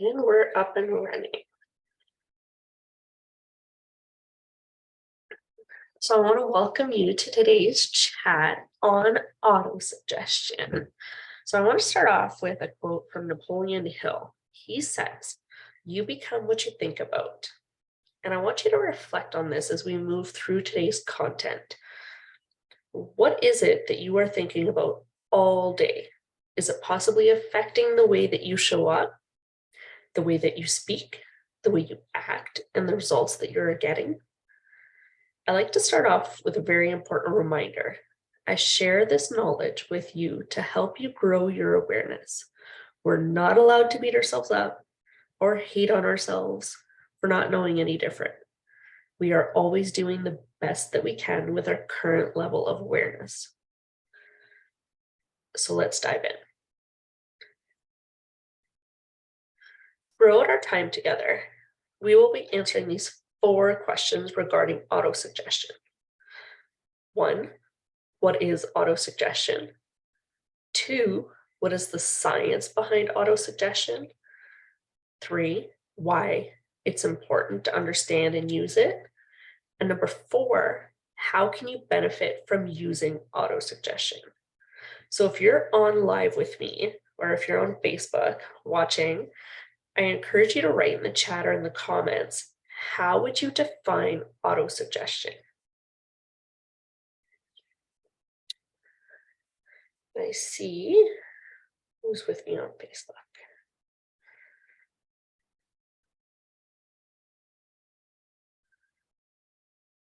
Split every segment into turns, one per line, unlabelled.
And we're up and running. So I want to welcome you to today's chat on autosuggestion. So I want to start off with a quote from Napoleon Hill. He says, "You become what you think about." And I want you to reflect on this as we move through today's content. What is it that you are thinking about all day? Is it possibly affecting the way that you show up, the way that you speak, the way you act, and the results that you're getting? I like to start off with a very important reminder. I share this knowledge with you to help you grow your awareness. We're not allowed to beat ourselves up or hate on ourselves for not knowing any different. We are always doing the best that we can with our current level of awareness. So let's dive in. Throughout our time together, we will be answering these 4 questions regarding autosuggestion. 1, what is autosuggestion? 2, what is the science behind autosuggestion? 3, why it's important to understand and use it. And number 4, how can you benefit from using autosuggestion? So if you're on live with me, or if you're on Facebook watching, I encourage you to write in the chat or in the comments, how would you define autosuggestion? I see who's with me on Facebook.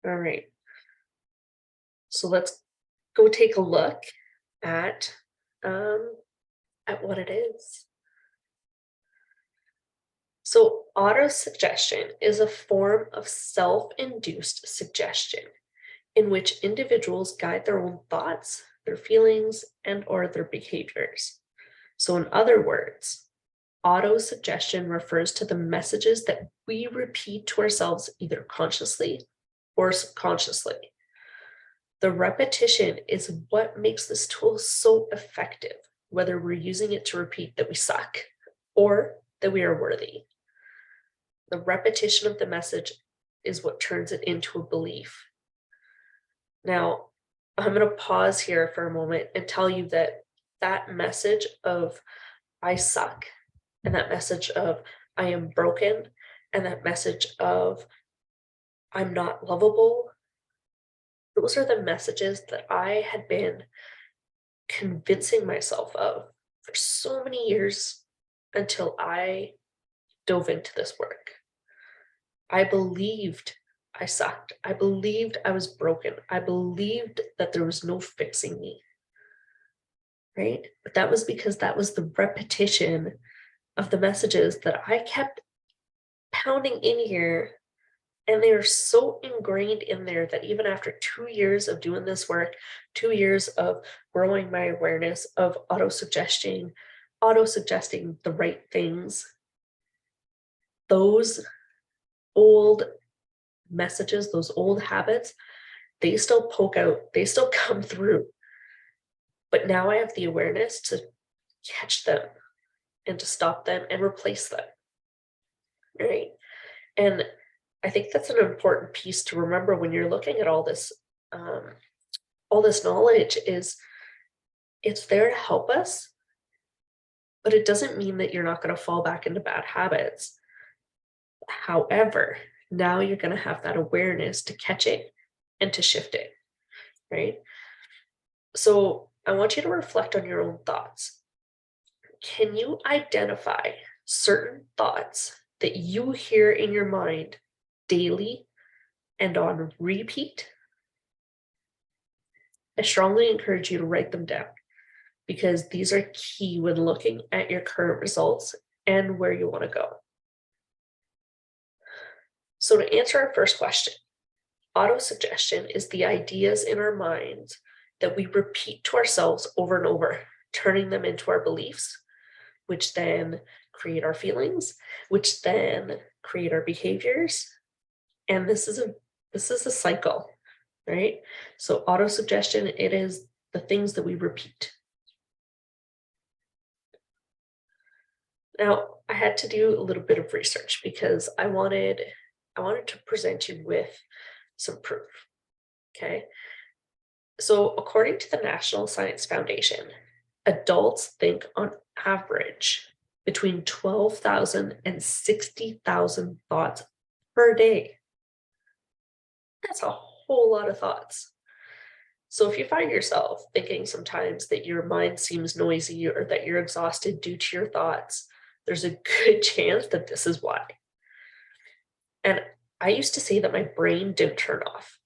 All right. So let's go take a look at what it is. So autosuggestion is a form of self-induced suggestion in which individuals guide their own thoughts, their feelings, and or their behaviors. So in other words, autosuggestion refers to the messages that we repeat to ourselves either consciously or subconsciously. The repetition is what makes this tool so effective, whether we're using it to repeat that we suck or that we are worthy. The repetition of the message is what turns it into a belief. Now, I'm going to pause here for a moment and tell you that that message of I suck, and that message of I am broken, and that message of I'm not lovable, those are the messages that I had been convincing myself of for so many years until I dove into this work. I believed I sucked. I believed I was broken. I believed that there was no fixing me. Right? But that was because that was the repetition of the messages that I kept pounding in here. And they are so ingrained in there that even after 2 years of doing this work, 2 years of growing my awareness of autosuggesting the right things, those old messages, those old habits, they still poke out, they still come through. But now I have the awareness to catch them and to stop them and replace them. Right? And I think that's an important piece to remember when you're looking at all this knowledge is it's there to help us, but it doesn't mean that you're not going to fall back into bad habits. However, now you're going to have that awareness to catch it and to shift it, right? So I want you to reflect on your own thoughts. Can you identify certain thoughts that you hear in your mind daily and on repeat? I strongly encourage you to write them down because these are key when looking at your current results and where you want to go. So to answer our first question, autosuggestion is the ideas in our minds that we repeat to ourselves over and over, turning them into our beliefs, which then create our feelings, which then create our behaviors. And this is a cycle, right? So autosuggestion, it is the things that we repeat. Now, I had to do a little bit of research because I wanted to present you with some proof. Okay. So according to the National Science Foundation, adults think on average between 12,000 and 60,000 thoughts per day. That's a whole lot of thoughts. So if you find yourself thinking sometimes that your mind seems noisy or that you're exhausted due to your thoughts, there's a good chance that this is why. And I used to say that my brain didn't turn off.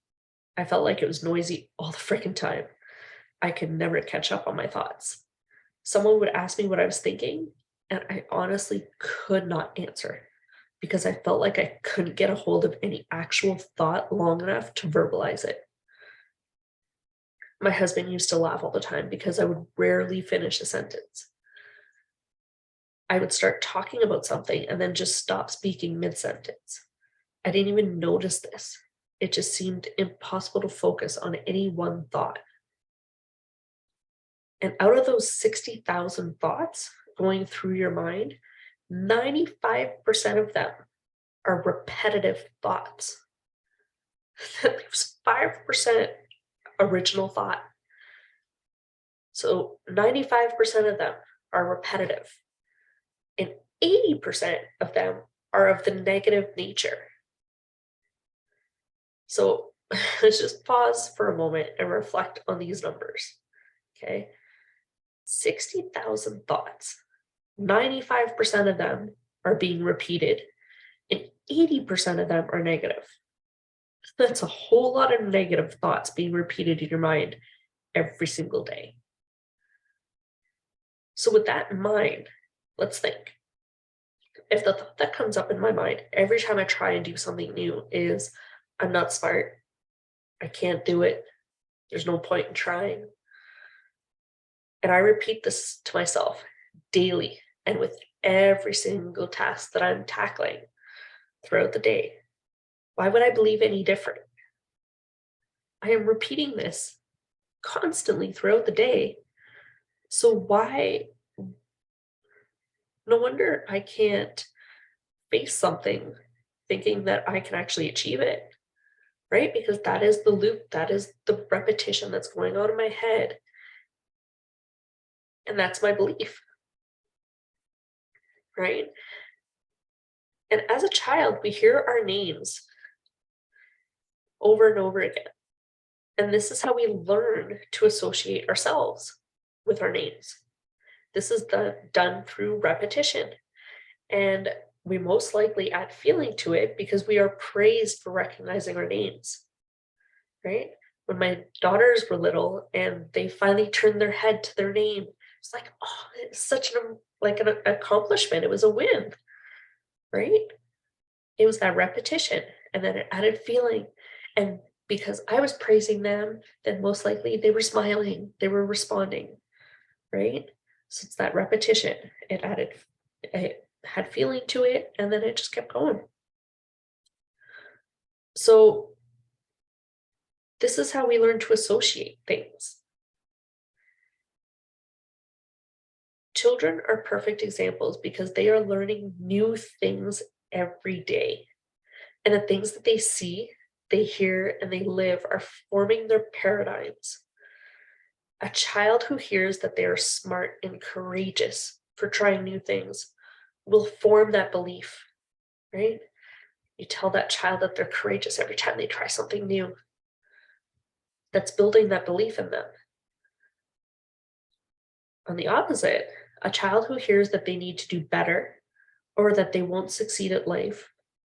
I felt like it was noisy all the freaking time. I could never catch up on my thoughts. Someone would ask me what I was thinking, and I honestly could not answer because I felt like I couldn't get a hold of any actual thought long enough to verbalize it. My husband used to laugh all the time because I would rarely finish a sentence. I would start talking about something and then just stop speaking mid sentence. I didn't even notice this. It just seemed impossible to focus on any one thought. And out of those 60,000 thoughts going through your mind, 95% of them are repetitive thoughts. That leaves 5% original thought. So 95% of them are repetitive, and 80% of them are of the negative nature. So let's just pause for a moment and reflect on these numbers. Okay. 60,000 thoughts, 95% of them are being repeated, and 80% of them are negative. That's a whole lot of negative thoughts being repeated in your mind every single day. So, with that in mind, let's think. If the thought that comes up in my mind every time I try and do something new is, I'm not smart, I can't do it, there's no point in trying, and I repeat this to myself daily and with every single task that I'm tackling throughout the day, why would I believe any different? I am repeating this constantly throughout the day. So why, no wonder I can't face something thinking that I can actually achieve it, right? Because that is the loop, that is the repetition that's going on in my head. And that's my belief, right? And as a child, we hear our names over and over again. And this is how we learn to associate ourselves with our names. This is done through repetition. And we most likely add feeling to it because we are praised for recognizing our names, right? When my daughters were little and they finally turned their head to their name, it's like, oh, it's such an accomplishment. It was a win, right? It was that repetition, and then it added feeling. And because I was praising them, then most likely they were smiling, they were responding, right? So it's that repetition. It had feeling to it, and then it just kept going. So this is how we learn to associate things. Children are perfect examples because they are learning new things every day. And the things that they see, they hear, and they live are forming their paradigms. A child who hears that they are smart and courageous for trying new things will form that belief, right? You tell that child that they're courageous every time they try something new. That's building that belief in them. On the opposite, a child who hears that they need to do better or that they won't succeed at life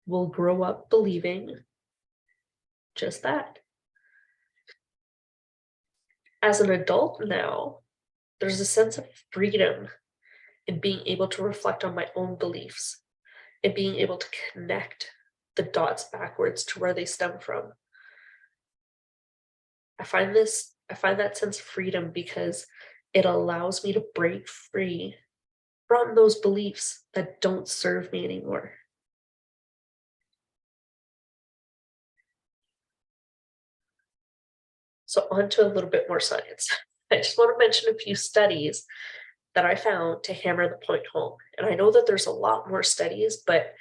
will grow up believing just that. As an adult now, there's a sense of freedom in being able to reflect on my own beliefs and being able to connect the dots backwards to where they stem from. I find that sense of freedom because it allows me to break free from those beliefs that don't serve me anymore. So on to a little bit more science. I just want to mention a few studies that I found to hammer the point home. And I know that there's a lot more studies, but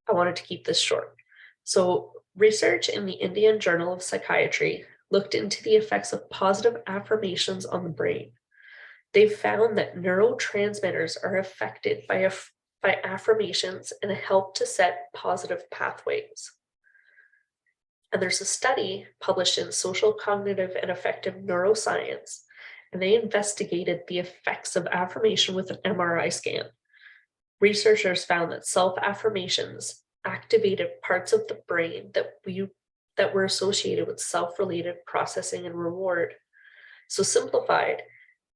I wanted to keep this short. So, research in the Indian Journal of Psychiatry looked into the effects of positive affirmations on the brain. They found that neurotransmitters are affected by affirmations and help to set positive pathways. And there's a study published in Social Cognitive and Affective Neuroscience, and they investigated the effects of affirmation with an MRI scan. Researchers found that self-affirmations activated parts of the brain that were associated with self-related processing and reward. So simplified,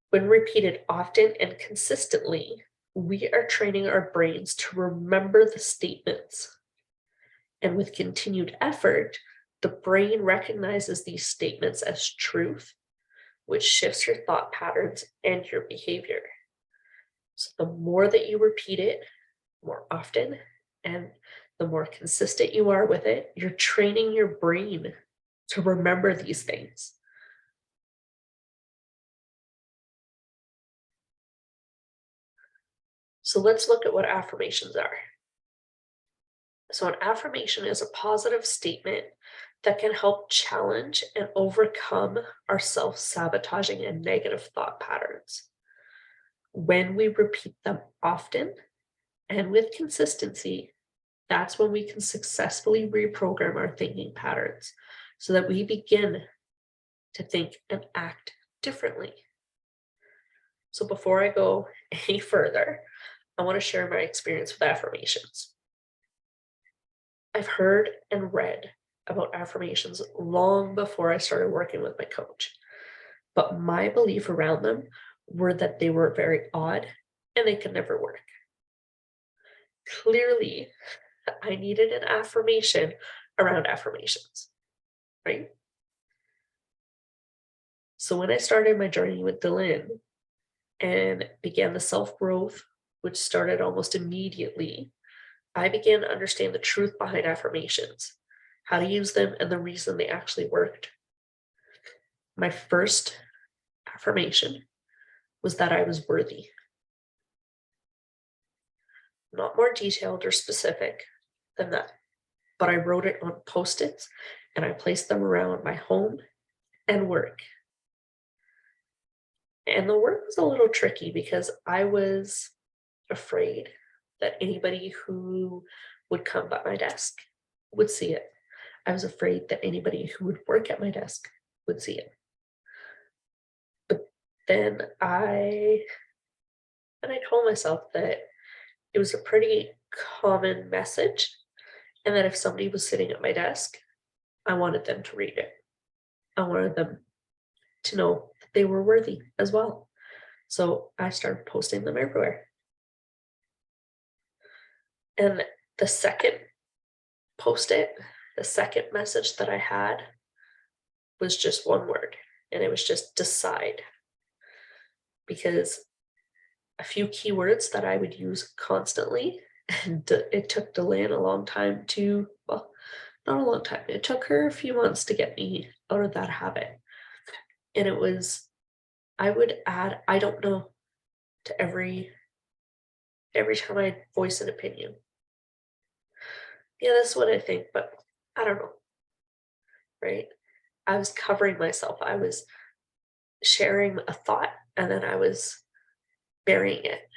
when repeated often and consistently, we are training our brains to remember the statements. And with continued effort, the brain recognizes these statements as truth, which shifts your thought patterns and your behavior. So the more that you repeat it more often and the more consistent you are with it, you're training your brain to remember these things. So let's look at what affirmations are. So an affirmation is a positive statement that can help challenge and overcome our self-sabotaging and negative thought patterns. When we repeat them often and with consistency, that's when we can successfully reprogram our thinking patterns so that we begin to think and act differently. So before I go any further, I want to share my experience with affirmations. I've heard and read about affirmations long before I started working with my coach, but my belief around them were that they were very odd and they could never work. Clearly, I needed an affirmation around affirmations, right? So when I started my journey with Dylan and began the self-growth, which started almost immediately, I began to understand the truth behind affirmations, how to use them, and the reason they actually worked. My first affirmation was that I was worthy. Not more detailed or specific than that, but I wrote it on Post-its and I placed them around my home and work. And the work was a little tricky because I was afraid that anybody who would come by my desk would see it. I was afraid that anybody who would work at my desk would see it. But then I told myself that it was a pretty common message and that if somebody was sitting at my desk, I wanted them to read it. I wanted them to know that they were worthy as well. So I started posting them everywhere. And the second post-it, the second message that I had was just one word, and it was just decide. Because a few keywords that I would use constantly, and it took Delanne a long time to, well, not a long time. It took her a few months to get me out of that habit. And it was, I would add, I don't know, to every time I voice an opinion. Yeah, that's what I think, but I don't know, right? I was covering myself. I was sharing a thought and then I was burying it,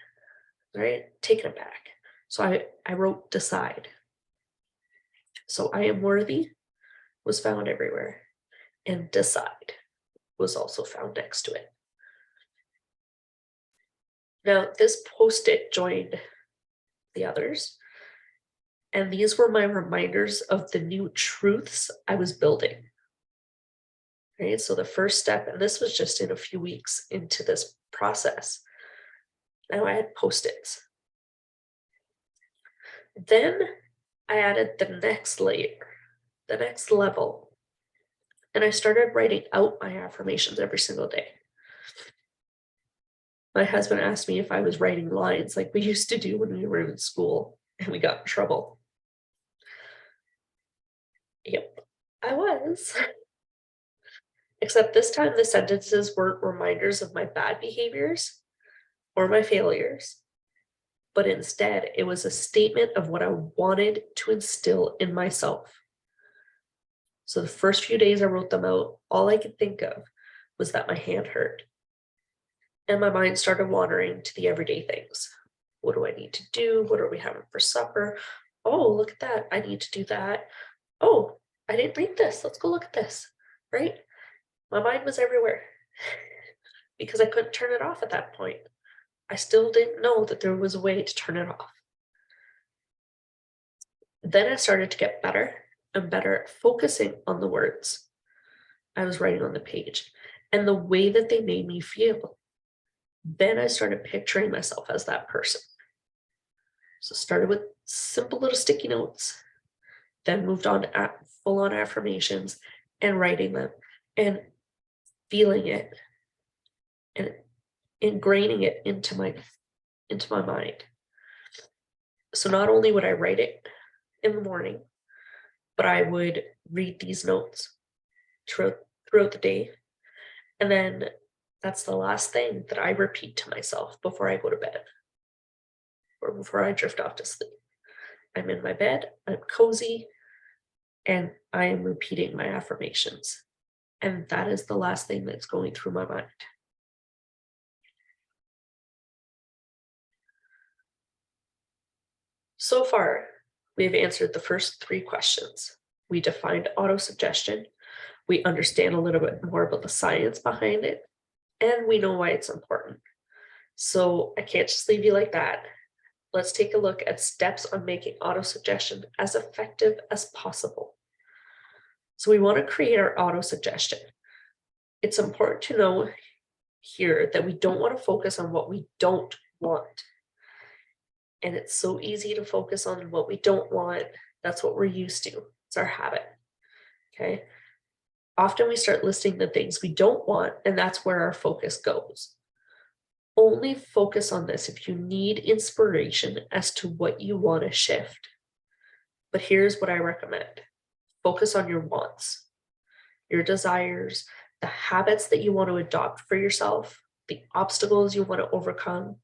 right? Taking it back. So I wrote decide. So I am worthy was found everywhere, and decide was also found next to it. Now, this post-it joined the others, and these were my reminders of the new truths I was building. Right? So the first step, and this was just in a few weeks into this process, now I had post-its. Then I added the next layer, the next level, and I started writing out my affirmations every single day. My husband asked me if I was writing lines like we used to do when we were in school and we got in trouble. Yep, I was. Except this time the sentences weren't reminders of my bad behaviors. or my failures, but instead it was a statement of what I wanted to instill in myself. So the first few days I wrote them out, all I could think of was that my hand hurt. And my mind started wandering to the everyday things. What do I need to do? What are we having for supper? Oh, look at that. I need to do that. Oh, I didn't read this. Let's go look at this. Right? My mind was everywhere because I couldn't turn it off at that point. I still didn't know that there was a way to turn it off. Then I started to get better and better at focusing on the words I was writing on the page and the way that they made me feel. Then I started picturing myself as that person. So started with simple little sticky notes, then moved on to full-on affirmations and writing them and feeling it and ingraining it into my mind. So not only would I write it in the morning, but I would read these notes throughout the day. And then that's the last thing that I repeat to myself before I go to bed or before I drift off to sleep. I'm in my bed, I'm cozy, and I am repeating my affirmations. And that is the last thing that's going through my mind. So far, we have answered the first 3 questions. We defined autosuggestion, we understand a little bit more about the science behind it, and we know why it's important. So I can't just leave you like that. Let's take a look at steps on making autosuggestion as effective as possible. So we want to create our autosuggestion. It's important to know here that we don't want to focus on what we don't want. And it's so easy to focus on what we don't want. That's what we're used to. It's our habit. Okay. Often we start listing the things we don't want, and that's where our focus goes. Only focus on this if you need inspiration as to what you want to shift. But here's what I recommend. Focus on your wants, your desires, the habits that you want to adopt for yourself, the obstacles you want to overcome.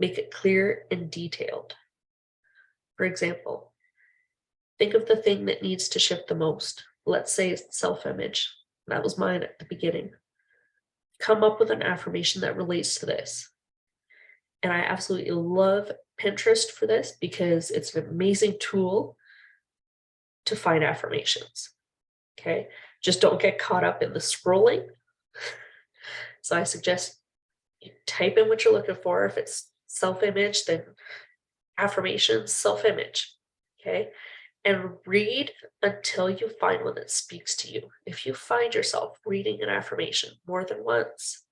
Make it clear and detailed. For example, think of the thing that needs to shift the most. Let's say it's self-image. That was mine at the beginning. Come up with an affirmation that relates to this. And I absolutely love Pinterest for this because it's an amazing tool to find affirmations. Okay, just don't get caught up in the scrolling. So I suggest you type in what you're looking for. If it's self-image, then affirmations, self-image. Okay, and read until you find one that speaks to you. If you find yourself reading an affirmation more than once,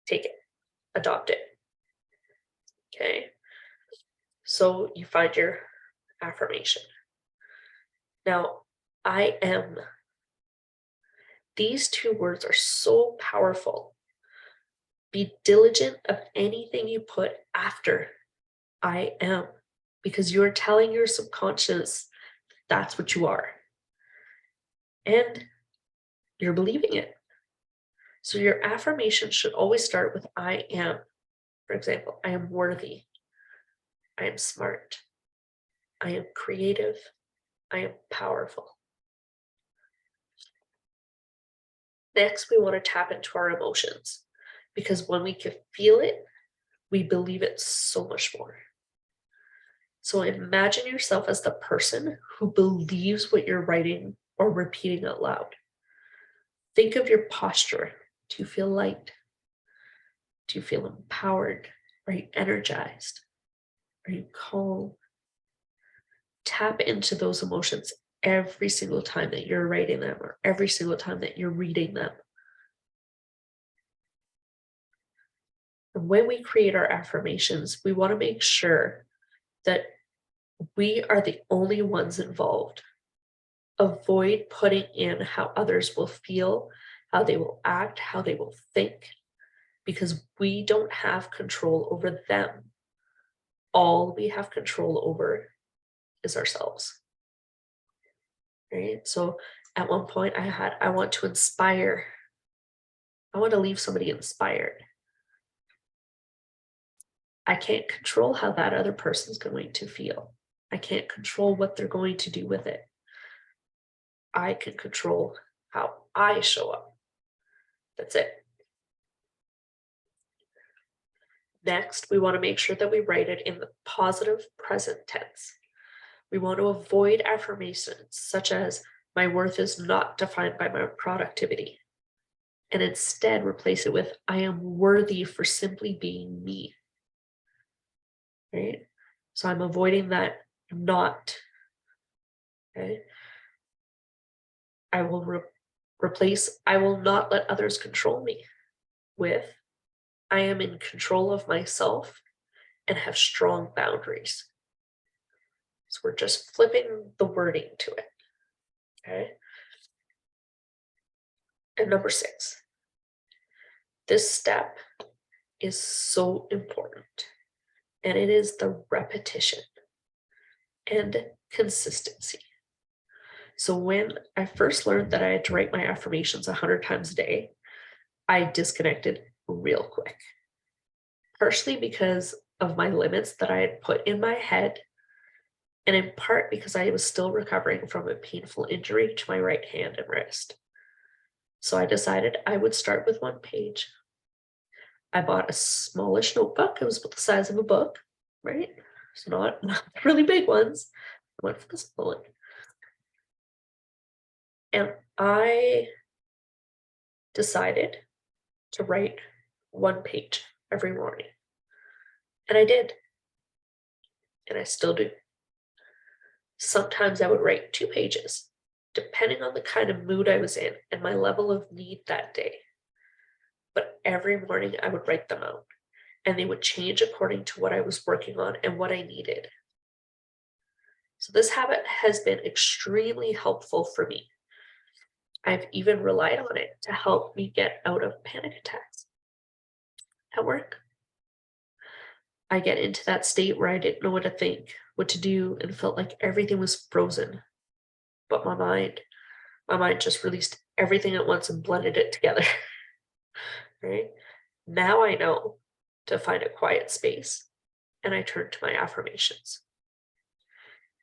take it, adopt it. Okay, so you find your affirmation. Now, I am. These 2 words are so powerful. Be diligent of anything you put after I am, because you're telling your subconscious that's what you are. And you're believing it. So your affirmation should always start with I am. For example, I am worthy. I am smart. I am creative. I am powerful. Next, we want to tap into our emotions because when we can feel it, we believe it so much more. So imagine yourself as the person who believes what you're writing or repeating out loud. Think of your posture. Do you feel light? Do you feel empowered? Are you energized? Are you calm? Tap into those emotions every single time that you're writing them or every single time that you're reading them. And when we create our affirmations, we want to make sure that we are the only ones involved. Avoid putting in how others will feel, how they will act, how they will think, because we don't have control over them. All we have control over is ourselves. Right? So at one point I want to inspire. I want to leave somebody inspired. I can't control how that other person's going to feel. I can't control what they're going to do with it. I can control how I show up. That's it. Next, we want to make sure that we write it in the positive present tense. We want to avoid affirmations such as, my worth is not defined by my productivity, and instead replace it with, I am worthy for simply being me. Right? So I'm avoiding that not. Okay? I will replace, I will not let others control me with, I am in control of myself and have strong boundaries. So we're just flipping the wording to it. Okay. And number 6, this step is so important, and it is the repetition and consistency. So when I first learned that I had to write my affirmations 100 times a day, I disconnected real quick, partially because of my limits that I had put in my head, and in part because I was still recovering from a painful injury to my right hand and wrist. So I decided I would start with 1 page. I bought a smallish notebook. It was about the size of a book, right? So not the really big ones. I went for the small one. And I decided to write 1 page every morning. And I did. And I still do. Sometimes I would write 2 pages, depending on the kind of mood I was in and my level of need that day. But every morning I would write them out, and they would change according to what I was working on and what I needed. So this habit has been extremely helpful for me. I've even relied on it to help me get out of panic attacks at work. I get into that state where I didn't know what to think, what to do, and felt like everything was frozen. But my mind just released everything at once and blended it together. Right? Now I know to find a quiet space, and I turn to my affirmations.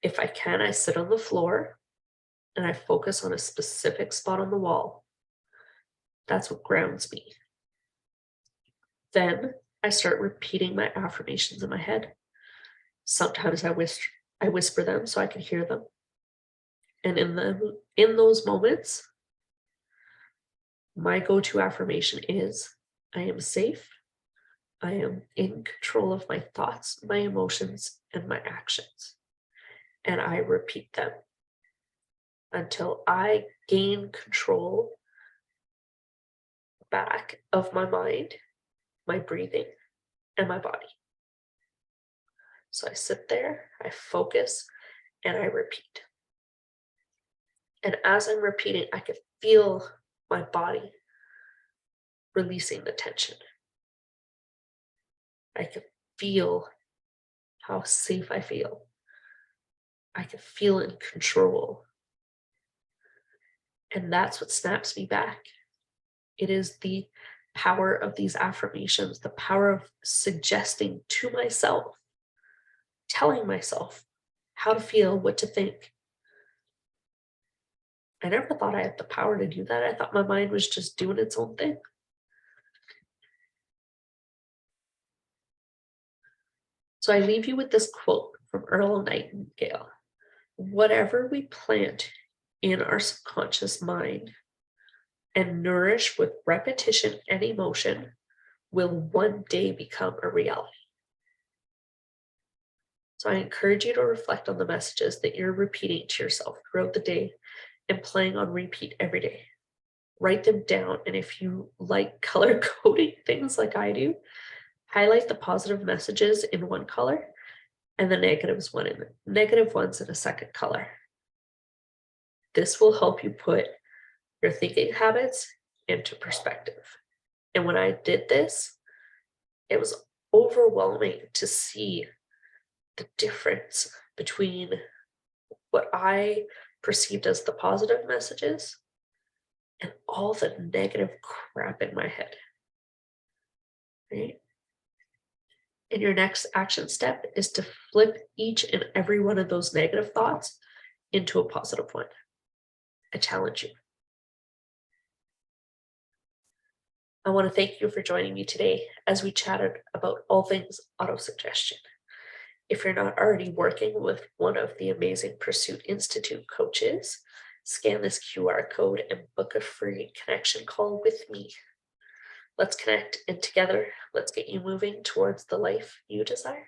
If I can, I sit on the floor and I focus on a specific spot on the wall. That's what grounds me. Then I start repeating my affirmations in my head. Sometimes I whisper them so I can hear them. And in those moments, my go-to affirmation is, I am safe. I am in control of my thoughts, my emotions, and my actions. And I repeat them until I gain control back of my mind, my breathing, and my body. So I sit there, I focus, and I repeat. And as I'm repeating, I can feel my body releasing the tension. I can feel how safe I feel. I can feel in control. And that's what snaps me back. It is the power of these affirmations, the power of suggesting to myself, telling myself how to feel, what to think. I never thought I had the power to do that. I thought my mind was just doing its own thing. So I leave you with this quote from Earl Nightingale. Whatever we plant in our subconscious mind and nourish with repetition and emotion will one day become a reality. So I encourage you to reflect on the messages that you're repeating to yourself throughout the day and playing on repeat every day. Write them down, and if you like color coding things like I do, highlight the positive messages in one color and the negative ones in a second color. This will help you put your thinking habits into perspective. And when I did this, it was overwhelming to see the difference between what I perceived as the positive messages and all the negative crap in my head. Right? And your next action step is to flip each and every one of those negative thoughts into a positive one. I challenge you. I want to thank you for joining me today as we chatted about all things autosuggestion. If you're not already working with one of the amazing Pursuit Institute coaches, scan this QR code and book a free connection call with me. Let's connect, and together, let's get you moving towards the life you desire.